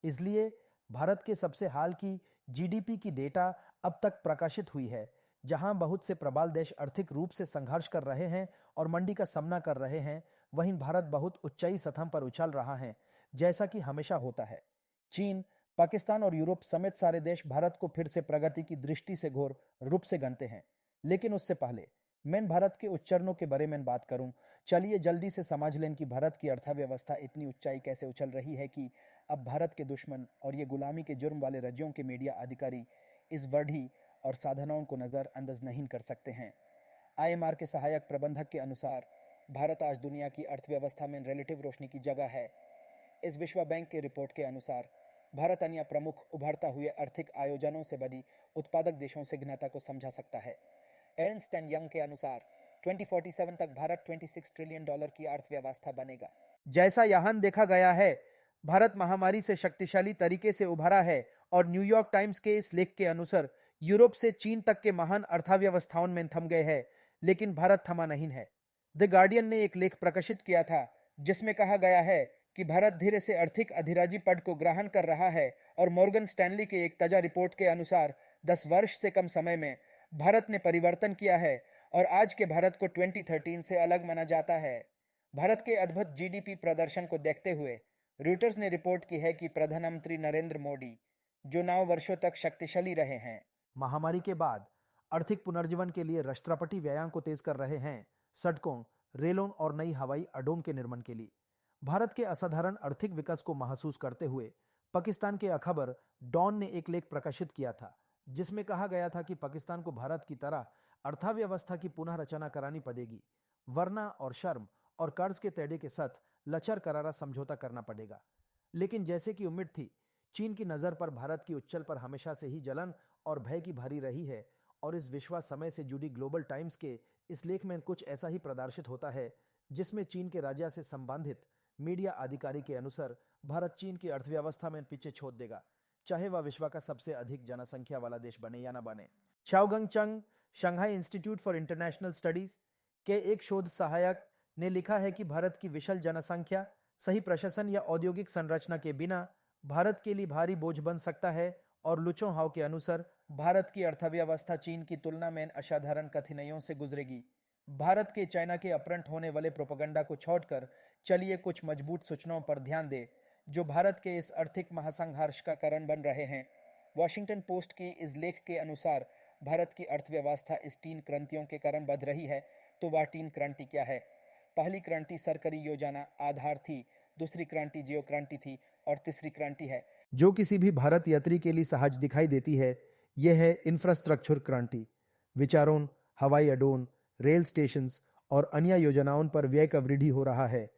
इसलिए भारत के सबसे हाल की जीडीपी की डेटा अब तक प्रकाशित हुई है, जहां बहुत से प्रबल देश आर्थिक रूप से संघर्ष कर रहे हैं और मंदी का सामना कर रहे हैं, वहीं भारत बहुत ऊंचाई सतह पर उछल रहा है, जैसा कि हमेशा होता है। चीन, पाकिस्तान और यूरोप समेत सारे देश भारत को फिर से प्रगति की दृष्टि से घोर रूप से गनते हैं। लेकिन उससे पहले मैं भारत के उच्चरणों के बारे में बात करूं, चलिए जल्दी से समझ लें कि भारत की अर्थव्यवस्था इतनी ऊंचाई कैसे उछल रही है कि अब भारत के दुश्मन और ये गुलामी के जुर्म वाले राज्यों के मीडिया अधिकारी इस बढ़ी और साधनाओं को नजरअंदाज नहीं कर सकते हैं। आईएमआर के सहायक प्रबंधक के अनुसार भारत आज दुनिया की अर्थव्यवस्था में रिलेटिव रोशनी की जगह है। इस विश्व बैंक के रिपोर्ट के अनुसार भारत अन्य प्रमुख उभरता हुए आर्थिक आयोजनों से बड़ी उत्पादक देशों से घनता को समझा सकता है। एर्नस्ट एंड यंग के अनुसार 2047 तक भारत $26 ट्रिलियन की अर्थव्यवस्था बनेगा। जैसा यहाँ देखा गया है, भारत महामारी से शक्तिशाली तरीके से उभरा है और न्यूयॉर्क टाइम्स के इस लेख के अनुसार यूरोप से चीन तक के महान अर्थव्यवस्थाओं में थम गए हैं, लेकिन भारत थमा नहीं है। द गार्डियन ने एक लेख प्रकाशित किया था जिसमें कहा गया है कि भारत धीरे से आर्थिक अधिराजी पद को ग्रहण कर रहा है और मॉर्गन स्टैनली के एक ताजा रिपोर्ट के अनुसार 10 वर्ष से कम समय में भारत ने परिवर्तन किया है और आज के भारत को 2013 से अलग माना जाता है। भारत के अद्भुत जीडीपी प्रदर्शन को देखते हुए रॉयटर्स ने रिपोर्ट की है कि प्रधानमंत्री नरेंद्र मोदी जो 9 वर्षों तक शक्तिशाली रहे हैं, महामारी के बाद आर्थिक पुनर्जीवन के लिए राष्ट्रपति व्यायाम को तेज कर रहे हैं, सड़कों, रेलों और नई हवाई अड्डों के निर्माण के लिए। भारत के असाधारण आर्थिक विकास को महसूस करते हुए पाकिस्तान के अखबार डॉन ने एक लेख प्रकाशित किया था जिसमें कहा गया था कि पाकिस्तान को भारत की तरह अर्थव्यवस्था की पुनः रचना करानी पड़ेगी, वरना और शर्म और कर्ज के तेड़े के साथ लचर करारा समझौता करना पड़ेगा। लेकिन जैसे कि उम्मीद थी, चीन की नजर पर भारत की उच्चल पर हमेशा से ही जलन और भय की भारी रही है और इस विश्व समय से जुड़ी ग्लोबल टाइम्स के इस लेख में कुछ ऐसा ही प्रदर्शित होता है जिसमें चीन के राज्य से संबंधित मीडिया अधिकारी के अनुसार भारत चीन की अर्थव्यवस्था में पीछे छोड़ देगा, चाहे वह विश्व का सबसे अधिक जनसंख्या वाला देश बने या ना बने। शाओगंग चंग, Shanghai institute for international studies के एक शोध सहायक ने लिखा है कि भारत की विशाल जनसंख्या, सही प्रशासन या औद्योगिक संरचना के बिना भारत के लिए भारी बोझ बन सकता है और लुचो हाव के अनुसार भारत की अर्थव्यवस्था चीन की तुलना में असाधारण कठिनाइयों से गुजरेगी। भारत के चाइना के अपहृत होने वाले प्रोपेगेंडा को छोड़कर चलिए कुछ मजबूत सूचनाओं पर ध्यान दें जो भारत के इस आर्थिक महासंघर्ष का कारण बन रहे हैं। वॉशिंगटन पोस्ट की इस लेख के अनुसार भारत की अर्थव्यवस्था इस 3 क्रांतियों के कारण बढ़ रही है। तो वह 3 क्रांति क्या है? पहली क्रांति सरकारी योजना आधार थी, दूसरी क्रांति जियो क्रांति थी और तीसरी क्रांति है जो किसी भी भारत यात्री के लिए सहज दिखाई देती है, यह है इंफ्रास्ट्रक्चर क्रांति। विचारों, हवाई अड्डों, रेल स्टेशंस और अन्य योजनाओं पर व्यय का वृद्धि हो रहा है।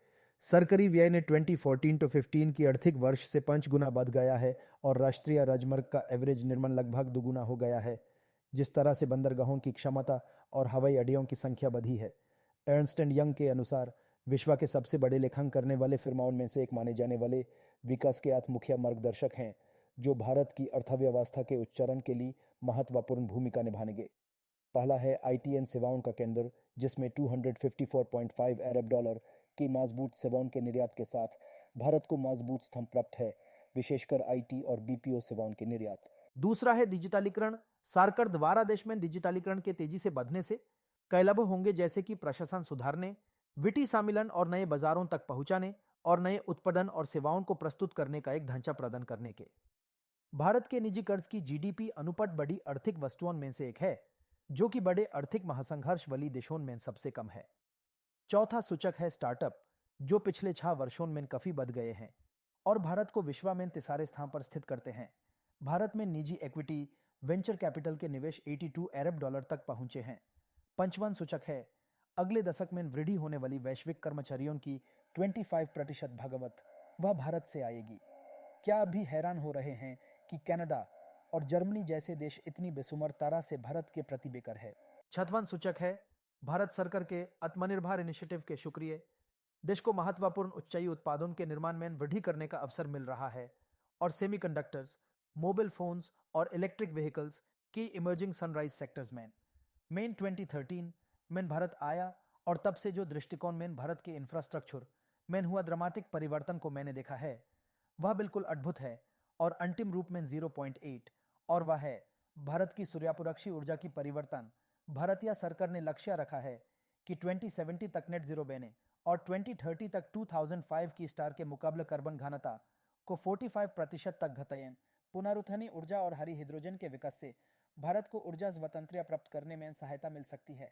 सरकारी व्यय ने 2014 to 15 की आर्थिक वर्ष से 5 गुना बढ़ गया है और राष्ट्रीय राजमार्ग का एवरेज निर्माण लगभग दुगुना हो गया है। जिस तरह से बंदरगाहों की क्षमता और हवाई अड्डों की संख्या बढ़ी है। अर्नस्ट एंड यंग के अनुसार विश्व के सबसे बड़े लेखांकन करने वाले फर्मों में से एक माने जाने वाले विकास के 8 मुख्य मार्गदर्शक हैं जो भारत की अर्थव्यवस्था के उच्चारण के लिए महत्वपूर्ण भूमिका निभाएंगे। पहला है आईटीएन सेवाओं का केंद्र, जिसमें $254.5 अरब की मजबूत सेवाओं के निर्यात के साथ भारत को मजबूत स्तंभ प्राप्त है, विशेषकर आईटी और बीपीओ सेवाओं के निर्यात। दूसरा है डिजिटलीकरण। सरकार द्वारा देश में डिजिटलीकरण के तेजी से बढ़ने से कई लाभ होंगे, जैसे कि प्रशासन सुधारने, वित्तीय सम्मिलन और नए बाजारों तक पहुंचाने और नए उत्पादन और सेवाओं को प्रस्तुत करने का एक ढांचा प्रदान करने के। भारत के निजी कर्ज की जीडीपी अनुपात बड़ी आर्थिक वस्तुओं में से एक है, जो कि बड़े आर्थिक महासंघर्ष वाली देशों में सबसे कम है। चौथा सूचक है स्टार्टअप, जो पिछले 6 वर्षों में काफी बढ़ गए हैं और भारत को विश्व में तीसरे स्थान पर स्थित करते हैं। भारत में निजी इक्विटी वेंचर कैपिटल के निवेश $82 अरब तक पहुंचे हैं। पंचवां सूचक है अगले दशक में वृद्धि होने वाली वैश्विक कर्मचारियों की 25% भागवत वह भारत से आएगी। क्या अभी हैरान हो रहे हैं कि कनाडा और जर्मनी जैसे देश इतनी बेसुमार तरह से भारत के प्रति बेकार है? छठवां सूचक है भारत सरकार के आत्मनिर्भर इनिशिएटिव के शुक्रिया देश को महत्वपूर्ण उच्चाई उत्पादों के निर्माण में वृद्धि करने का अवसर मिल रहा है और सेमीकंडक्टर्स, मोबाइल फोन्स और इलेक्ट्रिक व्हीकल्स की इमर्जिंग सनराइज सेक्टर्स में 2013 में भारत आया और तब से जो दृष्टिकोण में भारत के इंफ्रास्ट्रक्चर में हुआ ड्रामेटिक परिवर्तन को मैंने देखा है, वह बिल्कुल अद्भुत है और अंतिम रूप में 0.8, और वह है भारत की सूर्यापुरक्षी ऊर्जा की परिवर्तन। भारतीय सरकार ने लक्ष्य रखा है कि 2070 तक नेट जीरो बने और 2030 तक 2005 की स्टार के मुकाबले कार्बन घनता को 45% तक घटाएं। पुनरुत्थानी ऊर्जा और हरी हाइड्रोजन के विकास से भारत को ऊर्जा स्वतंत्रता प्राप्त करने में सहायता मिल सकती है।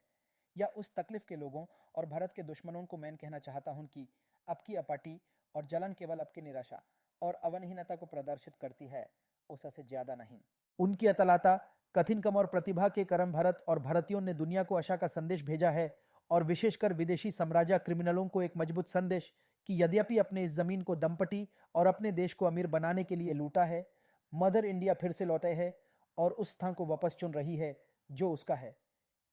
या उस तकलीफ के लोगों और भारत के दुश्मनों को मैं कहना चाहता हूं कि आपकी अपाटी और जलन केवल आपकी निराशा और अवनहीनता को प्रदर्शित करती है, उससे ज्यादा नहीं। उनकी अतलाता, कठिन कम और प्रतिभा के कारण भारत और भारतीयों ने दुनिया को आशा का संदेश भेजा है, और विशेषकर विदेशी साम्राज्य क्रिमिनलों को एक मजबूत संदेश कि यद्यपि अपने इस जमीन को दंपटी और अपने देश को अमीर बनाने के लिए लूटा है, मदर इंडिया फिर से लौटे है और उस स्थान को वापस चुन रही है जो उसका है।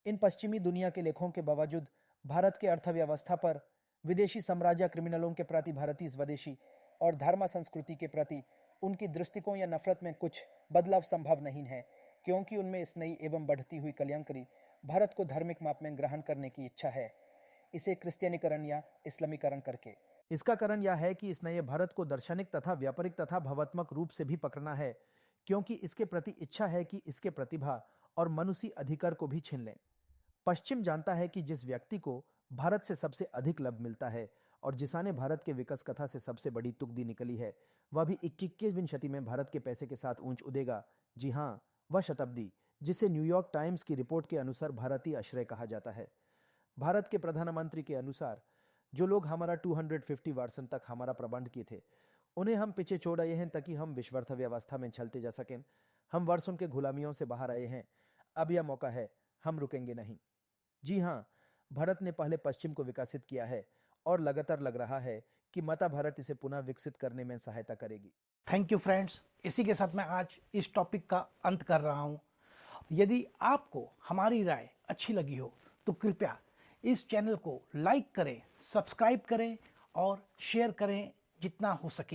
इन पश्चिमी दुनिया के लेखों के बावजूद भारत के अर्थव्यवस्था पर विदेशी साम्राज्य क्रिमिनलों के प्रति भारतीय स्वदेशी और धर्म संस्कृति के प्रति उनकी दृष्टिकोण या नफरत में कुछ बदलाव संभव नहीं है, क्योंकि उनमें इस नई एवं बढ़ती हुई कल्याणकारी भारत को धार्मिक माप में ग्रहण करने की इच्छा है, इसे क्रिश्चियनीकरण या इस्लामीकरण करके। इसका कारण यह है कि इस नए भारत को दार्शनिक तथा व्यापारिक तथा भावात्मक रूप से भी पकड़ना है, क्योंकि इसके प्रति इच्छा है कि इसके प्रतिभा और मनुष्य अधिकार को भी छीन लें। पश्चिम जानता है कि जिस व्यक्ति को भारत से सबसे अधिक लाभ मिलता है और जिसने भारत के विकास कथा से सबसे बड़ी तुकदी निकली है, वह भी 21वीं शताब्दी में भारत के पैसे के साथ ऊंच उड़ेगा। जी हाँ, वह शताब्दी जिसे न्यूयॉर्क टाइम्स की रिपोर्ट के अनुसार भारतीय आश्रय कहा जाता है। भारत के प्रधानमंत्री के अनुसार जो लोग हमारा 250 वर्षों तक हमारा प्रबंध किए थे, उन्हें हम पीछे छोड़ आए हैं ताकि हम विश्वर्थ व्यवस्था में चलते जा सकें। हम वर्षों के गुलामियों से बाहर आए हैं, अब यह मौका है, हम रुकेंगे नहीं। जी हाँ, भारत ने पहले पश्चिम को विकसित किया है और लगातार लग रहा है कि माता भारत इसे पुनः विकसित करने में सहायता करेगी। थैंक यू फ्रेंड्स, इसी के साथ मैं आज इस टॉपिक का अंत कर रहा हूं। यदि आपको हमारी राय अच्छी लगी हो तो कृपया इस चैनल को लाइक करें, सब्सक्राइब करें और शेयर करें जितना हो सके।